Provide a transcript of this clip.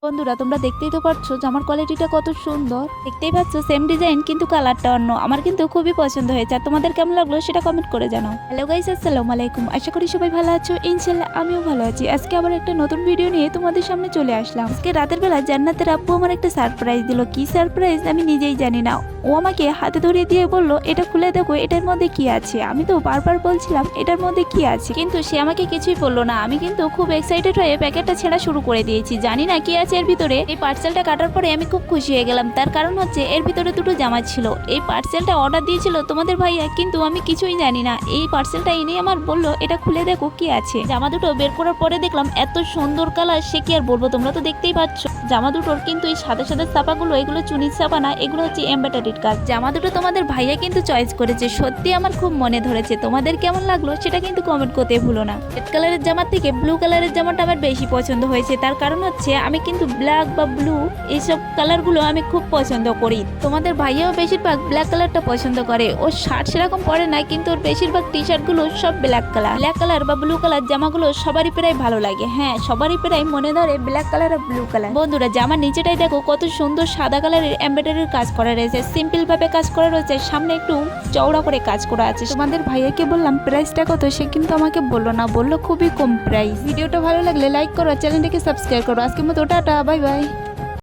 বন্ধুরা তোমরা দেখতেই তো পাচ্ছো জামার কোয়ালিটিটা কত সুন্দর। দেখতেই পাচ্ছো সেম ডিজাইন কিন্তু কালারটা অন্য। আমার কিন্তু খুবই পছন্দ হয়েছে। আর তোমাদের কেমন লাগলো সেটা কমেন্ট করে জানাও। হ্যালো গাইস, আসসালামু আলাইকুম। আশা করি সবাই ভালো আছো। ইনশাআল্লাহ আমিও ভালো আছি। আজকে আবার একটা নতুন ভিডিও নিয়ে তোমাদের সামনে চলে আসলাম। আজকে রাতের বেলা জান্নাতের আব্বু আমার একটা সারপ্রাইজ দিল। কি সারপ্রাইজ আমি নিজেই জানি না। ও আমাকে হাতে ধরিয়ে দিয়ে বলল, এটা খুলে দেখো এটার মধ্যে কি আছে। আমি তো বারবার বলছিলাম এটার মধ্যে কি আছে, কিন্তু সে আমাকে কিছুই বললো না। আমি কিন্তু খুব এক্সাইটেড হয়ে প্যাকেটটা ছেঁড়া শুরু করে দিয়েছি। জানি না কি আছে এর ভিতরে। এই পার্সেলটা কাটার পরে আমি খুব খুশি হয়ে গেলাম। তার কারণ হচ্ছে এর ভিতরে দুটো জামা ছিল। এই পার্সেলটা অর্ডার দিয়েছিল তোমাদের ভাইয়া, কিন্তু আমি কিছুই জানি না। এই পার্সেলটা এনেই আমার বললো এটা খুলে দেখো কি আছে। জামা দুটো বের করার পরে দেখলাম এত সুন্দর কালার, সে কি আর বলবো। তোমরা তো দেখতেই পাচ্ছ জামা দুটোর কিন্তু এই সাদা সাদা ছাপাগুলো, এগুলো চুনির ছাপা না, এগুলো হচ্ছে এমব্রয়ডারির কাজ। জামা দুটো তোমাদের ভাইয়া কিন্তু চয়েস করেছে। সত্যি আমার খুব মনে ধরেছে। তোমাদের কেমন লাগলো সেটা কিন্তু কমেন্ট করতে ভুলো না। রেড কালারের জামার থেকে ব্লু কালারের জামাটা আমার বেশি পছন্দ হয়েছে। তার কারণ হচ্ছে আমি কিন্তু ব্ল্যাক বা ব্লু এইসব কালারগুলো আমি খুব পছন্দ করি। তোমাদের ভাইয়াও বেশিরভাগ ব্ল্যাক কালারটা পছন্দ করে। ও শার্ট সেরকম পরে না, কিন্তু ওর বেশিরভাগ টি শার্ট গুলো সব ব্ল্যাক কালার বা ব্লু কালার জামাগুলো সবারই প্রায় ভালো লাগে। হ্যাঁ, সবারই প্রায় মনে ধরে ব্ল্যাক কালার আর ব্লু কালার। বন্ধুরা জামার নিচেটাই দেখো কত সুন্দর সাদা কালারের এমব্রয়ডারির কাজ করা রয়েছে। সিম্পল ভাবে কাজ করা রয়েছে, সামনে একটু চওড়া করে কাজ করা আছে। তোমাদের ভাইয়াকে বললাম প্রাইসটা কত, সে কিন্তু আমাকে বললো না, বললো খুবই কম প্রাইস। ভিডিওটা ভালো লাগলে লাইক করো, চ্যানেলটাকে সাবস্ক্রাইব করো। আজকের মতো টাটা, বাই বাই।